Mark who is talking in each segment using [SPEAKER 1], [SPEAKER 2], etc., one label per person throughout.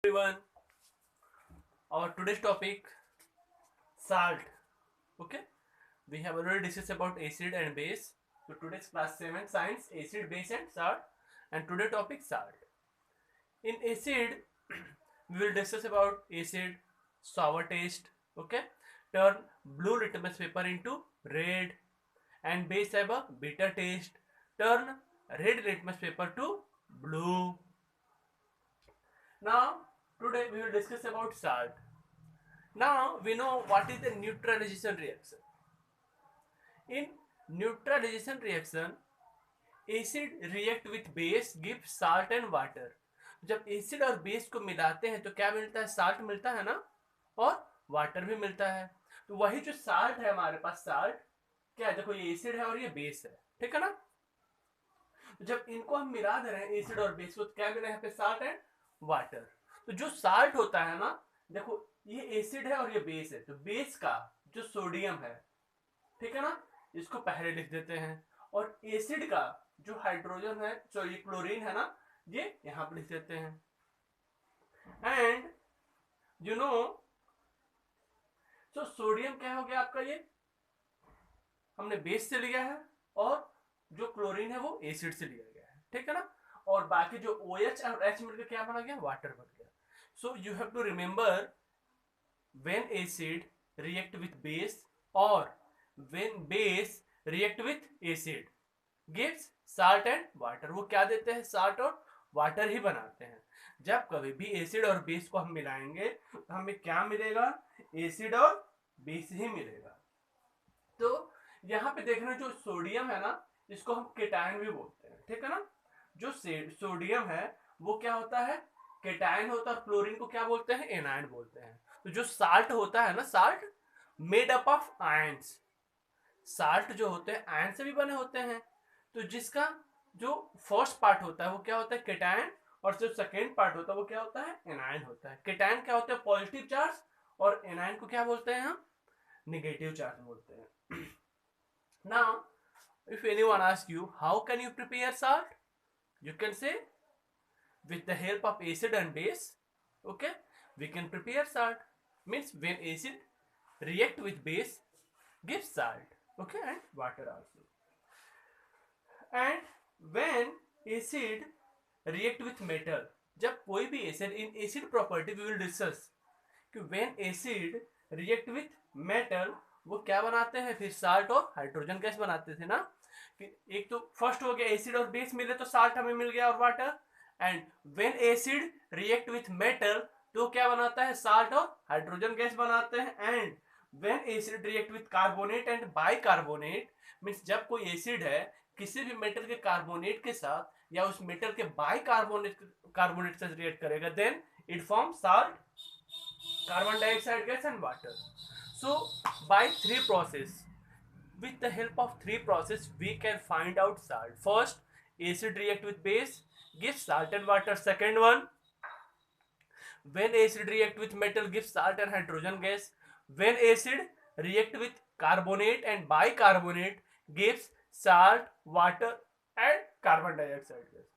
[SPEAKER 1] Everyone, our today's topic salt. Okay, we have already discussed about acid and base. So today's class 7 science acid, base and salt, and today topic salt. In acid, we will discuss about acid, sour taste. Okay, turn blue litmus paper into red, and base have a bitter taste. Turn red litmus paper to blue. Now today we will discuss about salt. Now we know what is the neutralization reaction. In neutralization reaction, acid react with base give salt and water. जब acid और base को मिलाते हैं तो क्या मिलता है? Salt मिलता है ना, और वाटर भी मिलता है। तो वही जो साल्ट है हमारे पास, साल्ट क्या है? देखो ये एसिड है और ये बेस है, ठीक है ना। तो जब इनको हम मिला दे रहे हैं एसिड और बेस को, तो क्या मिला यहाँ पे? Salt and water. तो जो साल्ट होता है ना, देखो ये एसिड है और ये बेस है, तो बेस का जो सोडियम है, ठीक है ना, इसको पहले लिख देते हैं, और एसिड का जो हाइड्रोजन है, सॉरी क्लोरीन है ना, ये यहां पर लिख देते हैं। एंड यू नो, तो सोडियम क्या हो गया आपका? ये हमने बेस से लिया है, और जो क्लोरीन है वो एसिड से लिया गया है, ठीक है ना। और बाकी जो OH और H मिलकर क्या बना गया? वाटर बन गया। So you have to remember, when acid react with base or when base react with acid gives salt and water। वो क्या देते हैं? साल्ट और वाटर ही बनाते हैं। जब कभी भी एसिड और बेस को हम मिलाएंगे तो हमें क्या मिलेगा? एसिड और बेस ही मिलेगा। तो यहाँ पे देखना, जो सोडियम है ना, इसको हम केटायन भी बोलते हैं, ठीक है ना। जो सोडियम है वो क्या होता है? केटायन होता है, और क्लोरीन को क्या बोलते हैं? एनायन बोलते हैं। तो जो साल्ट होता है ना, salt made up of ions. Salt जो होते हैं आयन से भी बने होते हैं। तो जिसका जो फर्स्ट पार्ट होता है वो क्या होता है? केटायन, और जो सेकेंड पार्ट होता है वो क्या होता है? एनायन होता है। केटायन क्या होता है? पॉजिटिव चार्ज, और एनायन को क्या बोलते हैं हम? नेगेटिव चार्ज बोलते हैं। Now, if anyone asks you how can you prepare salt, you can say with the help of acid and base. Okay, we can prepare salt. Means when acid react with base, gives salt. Okay, and water also. And when acid react with metal, जब कोई भी acid, in acid property we will discuss कि when acid react with metal, वो क्या बनाते हैं? फिर salt और हाइड्रोजन गैस बनाते थे ना। कि एक तो फर्स्ट हो गया एसिड और बेस मिले तो साल्ट हमें मिल गया और water. And when acid react with metal तो क्या बनाता है? साल्ट और हाइड्रोजन गैस बनाते हैं। And when acid react with carbonate and bicarbonate, means जब कोई एसिड है किसी भी मेटल के कार्बोनेट के साथ या उस मेटल के कार्बोनेट से रिएक्ट करेगा, then it form salt, carbon dioxide gas and water. So by three process, with the help of three process we can find out salt. First, acid react with base, gives salt and water. Second one, when acid react with metal, gives salt and hydrogen gas. When acid react with carbonate and bicarbonate, gives salt, water and carbon dioxide gas.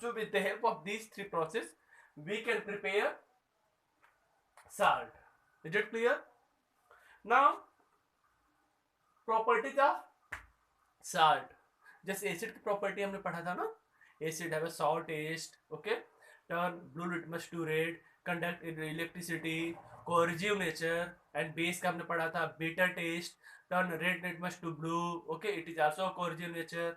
[SPEAKER 1] So with the help of these three process we can prepare salt. Is it clear? Now, properties of salt. जैसे acid की property हमने पढ़ा था ना, acid have a sour taste, okay, turn blue litmus to red, conduct electricity, corrosive nature, and base का हमने पढ़ा था bitter taste, turn red litmus to blue, okay, it is also corrosive nature.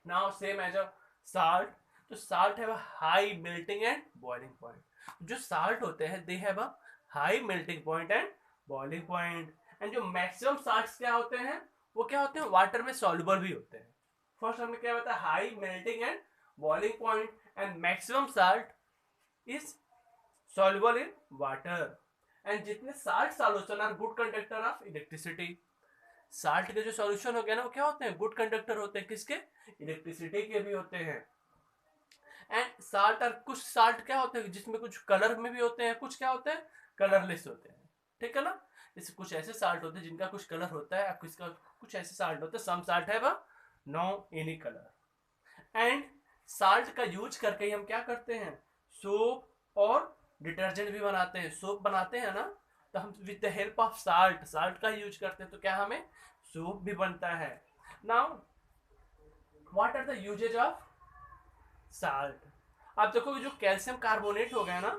[SPEAKER 1] Now same as a salt, तो salt have a high melting and boiling point. जो salt होते हैं they have a high melting point and boiling point. And जो maximum salts क्या होते हैं? वो क्या होते हैं? वाटर में सॉल्युबल भी होते हैं। फर्स्ट हमें क्या होता है? High melting and boiling point, and maximum salt is soluble in water. And जितने salt solution are good conductor of electricity. Salt के जो सॉल्यूशन हो गया ना, वो क्या होते हैं? गुड कंडक्टर होते हैं। किसके? इलेक्ट्रिसिटी के भी होते हैं। एंड साल्ट, और कुछ साल्ट क्या होते हैं जिसमें कुछ कलर में भी होते हैं, कुछ क्या होते हैं? कलरलेस होते हैं, ठीक है ना। जैसे कुछ ऐसे साल्ट होते हैं जिनका कुछ कलर होता है, किसका कुछ ऐसे साल्ट होते हैं, सम साल्ट है no any colour. And salt का यूज करके हम क्या करते हैं? सोप, और डिटर्जेंट भी बनाते हैं, सोप बनाते हैं ना, तो हम with the help of salt, salt का यूज करते हैं, तो क्या हमें सोप भी बनता है। Now what are the usages of salt? आप देखोगे जो कैल्शियम कार्बोनेट हो गया ना,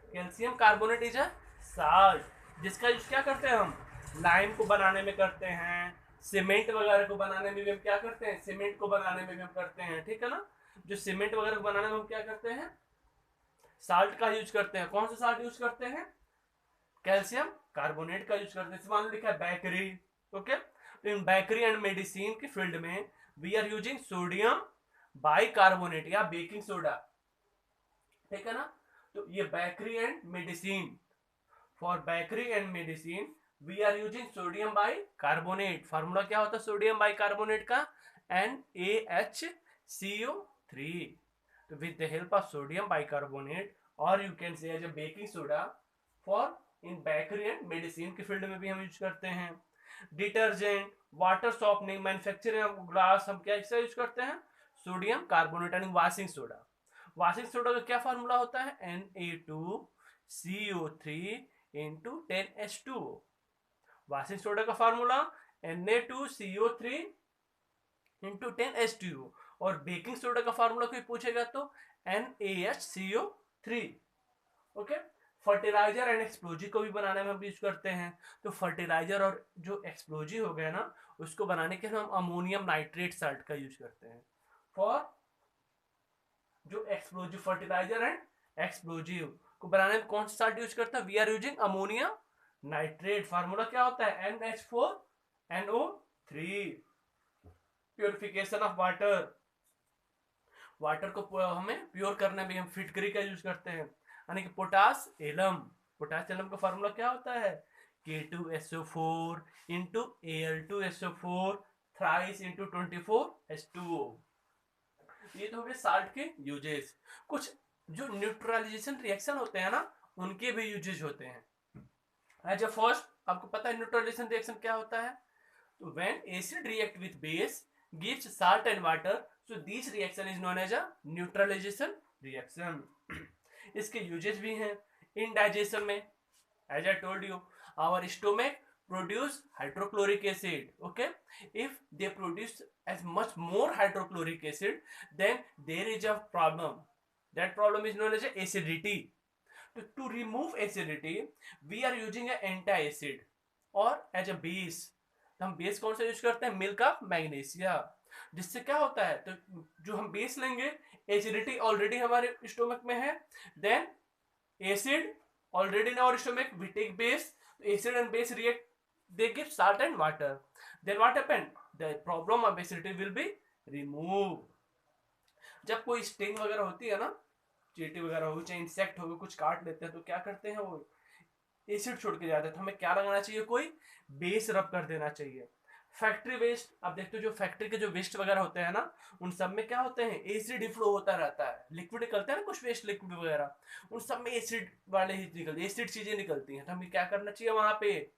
[SPEAKER 1] calcium carbonate is a salt, जिसका यूज क्या करते हैं हम, लाइम को बनाने में करते हैं, सीमेंट वगैरह को बनाने में भी हम क्या करते हैं, सीमेंट को बनाने में भी हम करते हैं, ठीक है ना। जो सीमेंट वगैरह को बनाने में हम क्या करते हैं, साल्ट का यूज करते हैं। कौन सा साल्ट यूज करते हैं, कैल्शियम कार्बोनेट का यूज करते हैं। मान लो लिखा है बेकरी, ओके, तो इन बेकरी एंड मेडिसिन की फील्ड में we are using sodium bicarbonate या बेकिंग सोडा, ठीक है ना। तो ये bakery and medicine, for bakery and medicine we are using sodium bicarbonate. Formula क्या होता है सोडियम बाइकार्बोनेट का, NaHCO3। तो with the help of sodium bicarbonate और you can say as a baking soda for in bakery and medicine की field में भी हम यूज करते हैं। Detergent, water softening, manufacturing of glass, हम क्या इसका यूज करते हैं, sodium carbonate and washing soda. Washing soda का क्या फार्मूला होता है, Na2CO3 into 10H2O। Washing soda का फार्मूला Na2CO3 इंटू 10H2O। और बेकिंग सोडा का फार्मूला कोई पूछेगा तो NaHCO3, okay. Fertiliser and explosive को भी बनाने में हम यूज करते हैं। तो फर्टिलाइजर और जो एक्सप्लोजिव हो गया ना, उसको बनाने के लिए हम अमोनियम नाइट्रेट साल्ट का यूज करते हैं। फॉर जो एक्सप्लोजिव फर्टिलाइजर एंड एक्सप्लोजिव को बनाने में कौन सा साल्ट यूज करता है, we are using ammonium nitrate. Formula क्या होता है, NH4NO3। Purification of water, water को हमें प्योर करने में हम फिटकरी का यूज करते हैं, यानी कि पोटास एलम। पोटास एलम का फार्मूला क्या होता है, K2SO4 into Al2SO4 thrice into 24H2O। ये तो हो गए साल्ट के यूजेस। कुछ जो न्यूट्रलाइजेशन रिएक्शन होते हैं ना, उनके भी यूजेज होते हैं। एज अ फर्स्ट, आपको पता है न्यूट्रलाइजेशन रिएक्शन क्या होता है, तो when acid react with base gives salt and water, so this reaction is known as a neutralisation reaction. इसके यूजेस भी हैं इंडाइजेशन में। As I told you, our stomach produce hydrochloric acid, okay, if they produce as much more hydrochloric acid, then there is a problem, that problem is known as acidity. To remove acidity we are using an anti-acid or as a base। तो हम base कौन सा use करते हैं, milk of magnesia. जिससे क्या होता है, तो जो हम बेस लेंगे, एसिडिटी ऑलरेडी हमारे स्टोमक में है, then acid already in our stomach, we take base, acid and base react, they give salt and water, then what happen, the problem of acidity will be removed। जब कोई sting वगैरह होती है ना, चींटी वगैरह हो, चाहे इंसेक्ट हो, कुछ काट लेते हैं, तो क्या करते हैं वो एसिड छोड़ के जाते हैं। तो हमें क्या लगाना चाहिए, कोई बेस रब कर देना चाहिए। फैक्ट्री वेस्ट, आप देखते हो जो फैक्ट्री के जो वेस्ट वगैरह होते हैं ना, उन सब में क्या होते हैं, एसिड फ्लो होता रहता है, लिक्विड निकलता है ना, कुछ वेस्ट लिक्विड वगैरह, उन सब में एसिड वाले ही निकलते, एसिड चीजें निकलती हैं। तो हमें क्या करना चाहिए, वहां पे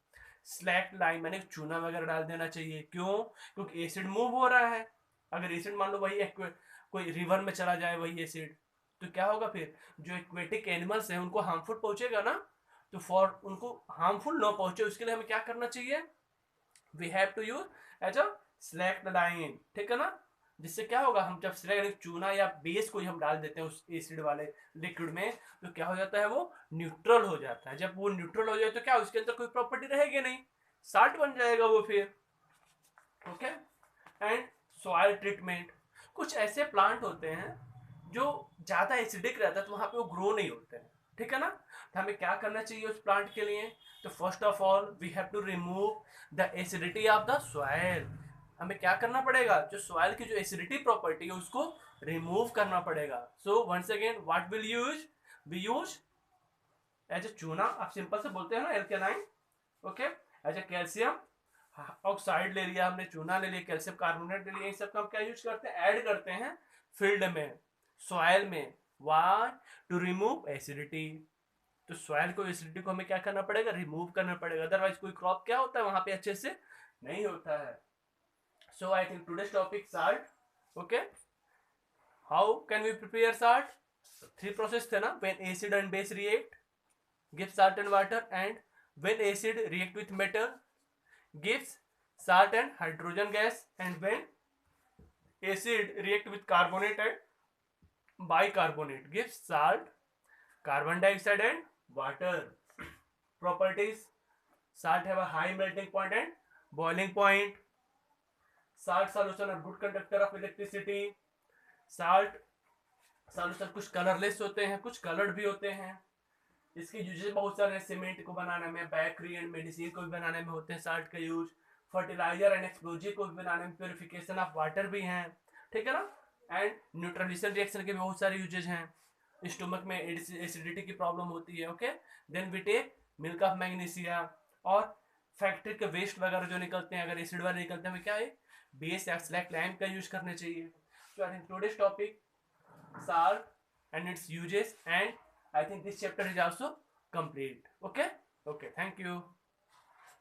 [SPEAKER 1] स्लैक लाइम मैंने चूना वगैरह डाल देना चाहिए। क्यों, क्योंकि एसिड मूव हो रहा है। अगर एसिड मान लो वही कोई रिवर में चला जाए वही एसिड, तो क्या होगा फिर, जो एक्वेटिक एनिमल्स हैं उनको हार्मफुल पहुंचेगा ना। तो फॉर उनको हार्मफुल ना पहुंचे उसके लिए हमें क्या करना चाहिए, we have to use as a slaked lime, ठीक है ना। जिससे क्या होगा, हम जब स्लैक्ड चूना या बेस कोई हम डाल देते हैं उस एसिड वाले लिक्विड में, तो क्या हो जाता है, वो न्यूट्रल हो जाता है। जब वो न्यूट्रल हो जाए तो क्या उसके अंदर कोई प्रॉपर्टी रहेगी नहीं, साल्ट बन जाएगा वो फिर, ओके। एंड सॉइल ट्रीटमेंट, कुछ ऐसे प्लांट होते हैं जो ज्यादा एसिडिक रहता है, तो वहां पे वो ग्रो नहीं होते हैं, ठीक है ना। तो हमें क्या करना चाहिए उस प्लांट के लिए, तो first of all we have to remove the acidity of the soil. हमें क्या करना पड़ेगा, जो सॉइल की जो एसिडिटी प्रॉपर्टी है उसको रिमूव करना पड़ेगा। So once again what will use, we use as a चूना, आप सिंपल से बोलते हैं ना, एल्केनाइन, okay, as a calcium oxide ले लिया हमने, चूना ले लिया, कैल्शियम कार्बोनेट ले लिया, इन सब का हम क्या यूज करते हैं, ऐड करते हैं फील्ड में, सॉइल में। Why, to remove acidity. तो सॉइल को, एसिडिटी को हमें क्या करना पड़ेगा, रिमूव करना पड़ेगा, अदरवाइज कोई क्रॉप क्या होता है वहां पे अच्छे से नहीं होता है। So I think today's topic salt, okay, how can we prepare salt, three process थे ना, when acid and base react gives salt and water, and when acid react with metal gives salt and hydrogen gas, and when acid react with carbonate and bicarbonate gives salt, carbon dioxide and water. Properties: salt have a high melting point and boiling point. Salt solution are good conductor of electricity. Salt solution कुछ colourless होते हैं, कुछ coloured भी होते हैं. इसके uses बहुत सारे हैं. सीमेंट को बनाने में, बेकरी एंड मेडिसिन को भी बनाने में होते हैं साल्ट का यूज. फर्टिलाइजर एंड एक्सप्लोजिव को भी बनाने में, प्योरिफिकेशन ऑफ वाटर भी हैं, ठीक है ना. एंड न्यूट्रलाइजेशन रिएक्शन के भी बहुत सारे यूजेज हैं. स्टोमक में एसिडिटी की प्रॉब्लम होती है. Okay, then we take milk of magnesia. और फैक्ट्री के वेस्ट वगैरह जो निकलते हैं, अगर एसिड वाले निकलते हैं, क्या है, बेस एक्ट्स लाइक लाइम का यूज करने चाहिए. So I think today's topic salt and its uses, and I think this chapter is also complete. Okay, thank you.